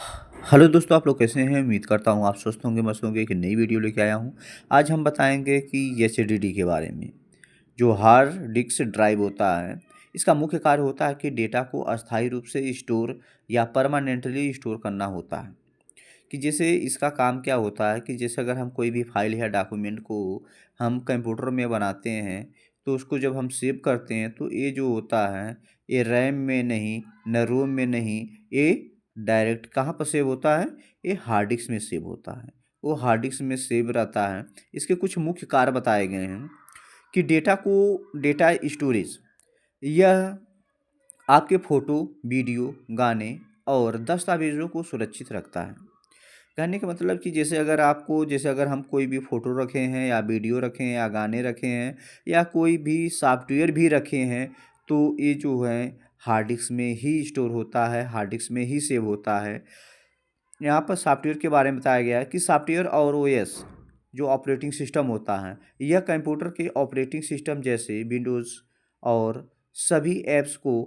Hello दोस्तों, आप लोग कैसे हैं? उम्मीद करता हूँ आप स्वस्थ होंगे, मस्त होंगे। एक नई वीडियो लेके आया हूँ। आज हम बताएंगे कि एचडीडी के बारे में। जो हार्ड डिस्क ड्राइव होता है, इसका मुख्य कार्य होता है कि डेटा को अस्थायी रूप से स्टोर या परमानेंटली स्टोर करना होता है। कि जैसे इसका काम क्या होता है कि जैसे अगर हम कोई भी फाइल या डॉक्यूमेंट को हम कंप्यूटर में बनाते हैं, तो उसको जब हम सेव करते हैं तो ये जो होता है, ये रैम में नहीं, न रोम में नहीं, ये डायरेक्ट कहाँ पर सेव होता है? ये हार्ड डिस्क में सेव होता है। वो हार्ड डिस्क में सेव रहता है। इसके कुछ मुख्य कार्य बताए गए हैं कि डेटा स्टोरेज, यह आपके फ़ोटो, वीडियो, गाने और दस्तावेज़ों को सुरक्षित रखता है। कहने का मतलब कि जैसे अगर हम कोई भी फ़ोटो रखे हैं या वीडियो रखे हैं या गाने रखे हैं या कोई भी सॉफ्टवेयर भी रखे हैं, तो ये जो है हार्ड डिस्क में ही स्टोर होता है, हार्ड डिस्क में ही सेव होता है। यहाँ पर सॉफ्टवेयर के बारे में बताया गया है कि सॉफ्टवेयर और ओएस जो ऑपरेटिंग सिस्टम होता है, यह कंप्यूटर के ऑपरेटिंग सिस्टम जैसे विंडोज़ और सभी ऐप्स को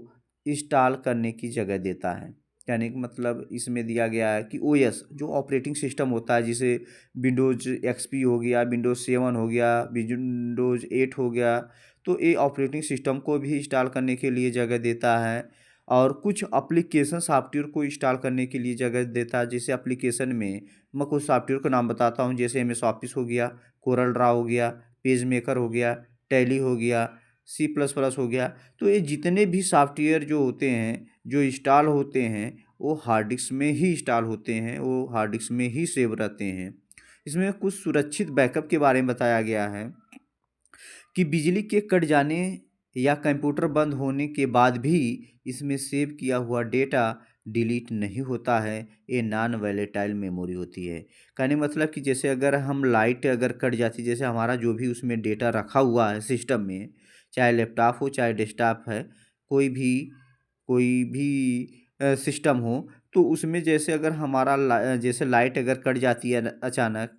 इंस्टॉल करने की जगह देता है। यानी कि मतलब इसमें दिया गया है कि ओएस जो ऑपरेटिंग सिस्टम होता है, जैसे विंडोज़ एक्सपी हो गया, विंडोज़ 7 हो गया, विंडोज़ 8 हो गया, तो ये ऑपरेटिंग सिस्टम को भी इंस्टॉल करने के लिए जगह देता है। और कुछ एप्लीकेशन सॉफ्टवेयर को इंस्टॉल करने के लिए जगह देता है। जैसे एप्लीकेशन में मैं कुछ सॉफ्टवेयर का नाम बताता हूँ, जैसे एमएस ऑफिस हो गया, कोरल ड्रा हो गया, पेज मेकर हो गया, टैली हो गया, सी प्लस प्लस हो गया। तो ये जितने भी सॉफ्टवेयर जो होते हैं, जो इंस्टॉल होते हैं, वो हार्ड डिस्क में ही इंस्टॉल होते हैं, वो हार्ड डिस्क में ही सेव रहते हैं। इसमें कुछ सुरक्षित बैकअप के बारे में बताया गया है कि बिजली के कट जाने या कंप्यूटर बंद होने के बाद भी इसमें सेव किया हुआ डेटा डिलीट नहीं होता है। ये नॉन वॉलेटाइल मेमोरी होती है। कहने मतलब कि जैसे अगर हम लाइट अगर कट जाती, जैसे हमारा जो भी उसमें डेटा रखा हुआ है सिस्टम में, चाहे लैपटॉप हो चाहे डेस्कटॉप है, कोई भी सिस्टम हो, तो उसमें जैसे अगर जैसे लाइट अगर कट जाती है अचानक,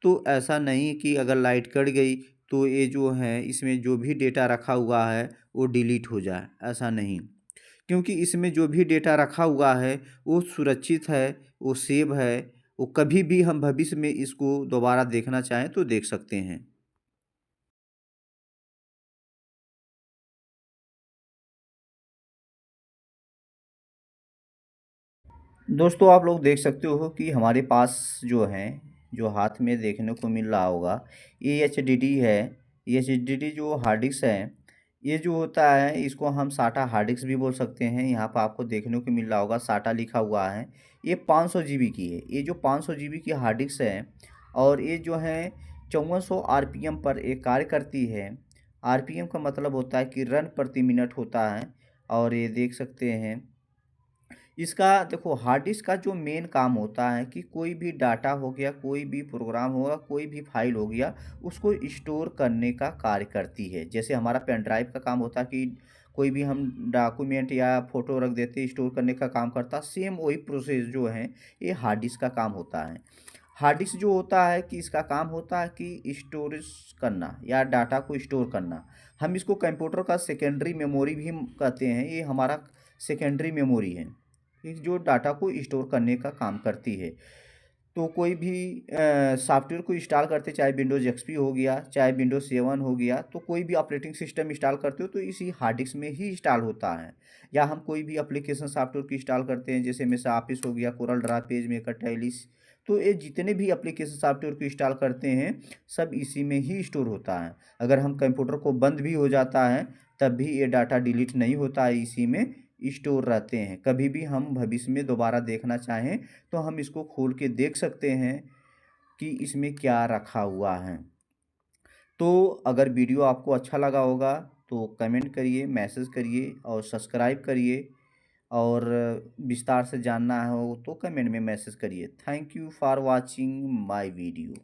तो ऐसा नहीं कि अगर लाइट कट गई तो ये जो है इसमें जो भी डेटा रखा हुआ है वो डिलीट हो जाए, ऐसा नहीं। क्योंकि इसमें जो भी डेटा रखा हुआ है वो सुरक्षित है, वो सेव है, वो कभी भी हम भविष्य में इसको दोबारा देखना चाहें तो देख सकते हैं। दोस्तों, आप लोग देख सकते हो कि हमारे पास जो है, जो हाथ में देखने को मिल रहा होगा, ये एचडीडी है। ये एचडीडी जो हार्ड डिस्क है, ये जो होता है इसको हम साटा हार्ड डिस्क भी बोल सकते हैं। यहाँ पर आपको देखने को मिल रहा होगा साटा लिखा हुआ है। ये 500 जीबी की है। ये जो 500 जीबी की हार्ड डिस्क है, और ये जो है 5400 आरपीएम पर ये कार्य करती है। आरपीएम का मतलब होता है कि रन प्रति मिनट होता है। और ये देख सकते हैं, इसका देखो हार्ड डिस्क का जो मेन काम होता है कि कोई भी डाटा हो गया, कोई भी प्रोग्राम होगा, कोई भी फाइल हो गया, उसको स्टोर करने का कार्य करती है। जैसे हमारा पेन ड्राइव का काम होता है कि कोई भी हम डॉक्यूमेंट या फोटो रख देते, स्टोर करने का काम करता, सेम वही प्रोसेस जो है ये हार्ड डिस्क का काम होता है। हार्ड डिस्क जो होता है कि इसका काम होता है कि स्टोरेज करना या डाटा को स्टोर करना। हम इसको कंप्यूटर का सेकेंडरी मेमोरी भी हम कहते हैं। ये हमारा सेकेंडरी मेमोरी है, ये जो डाटा को स्टोर करने का काम करती है। तो कोई भी सॉफ्टवेयर को इंस्टॉल करते, चाहे विंडोज़ एक्सपी हो गया, चाहे विंडोज़ 7 हो गया, तो कोई भी ऑपरेटिंग सिस्टम इंस्टॉल करते हो तो इसी हार्ड डिस्क में ही इंस्टॉल होता है। या हम कोई भी एप्लीकेशन सॉफ्टवेयर को इंस्टॉल करते हैं, जैसे एमएस ऑफिस हो गया, Corel Draw, page maker, tally, तो ये जितने भी एप्लीकेशन सॉफ्टवेयर को इंस्टॉल करते हैं, सब इसी में ही स्टोर होता है। अगर हम कंप्यूटर को बंद भी हो जाता है, तब भी ये डाटा डिलीट नहीं होता है, इसी में स्टोर रहते हैं। कभी भी हम भविष्य में दोबारा देखना चाहें तो हम इसको खोल के देख सकते हैं कि इसमें क्या रखा हुआ है। तो अगर वीडियो आपको अच्छा लगा होगा तो कमेंट करिए, मैसेज करिए और सब्सक्राइब करिए। और विस्तार से जानना हो तो कमेंट में मैसेज करिए। Thank you for watching my video.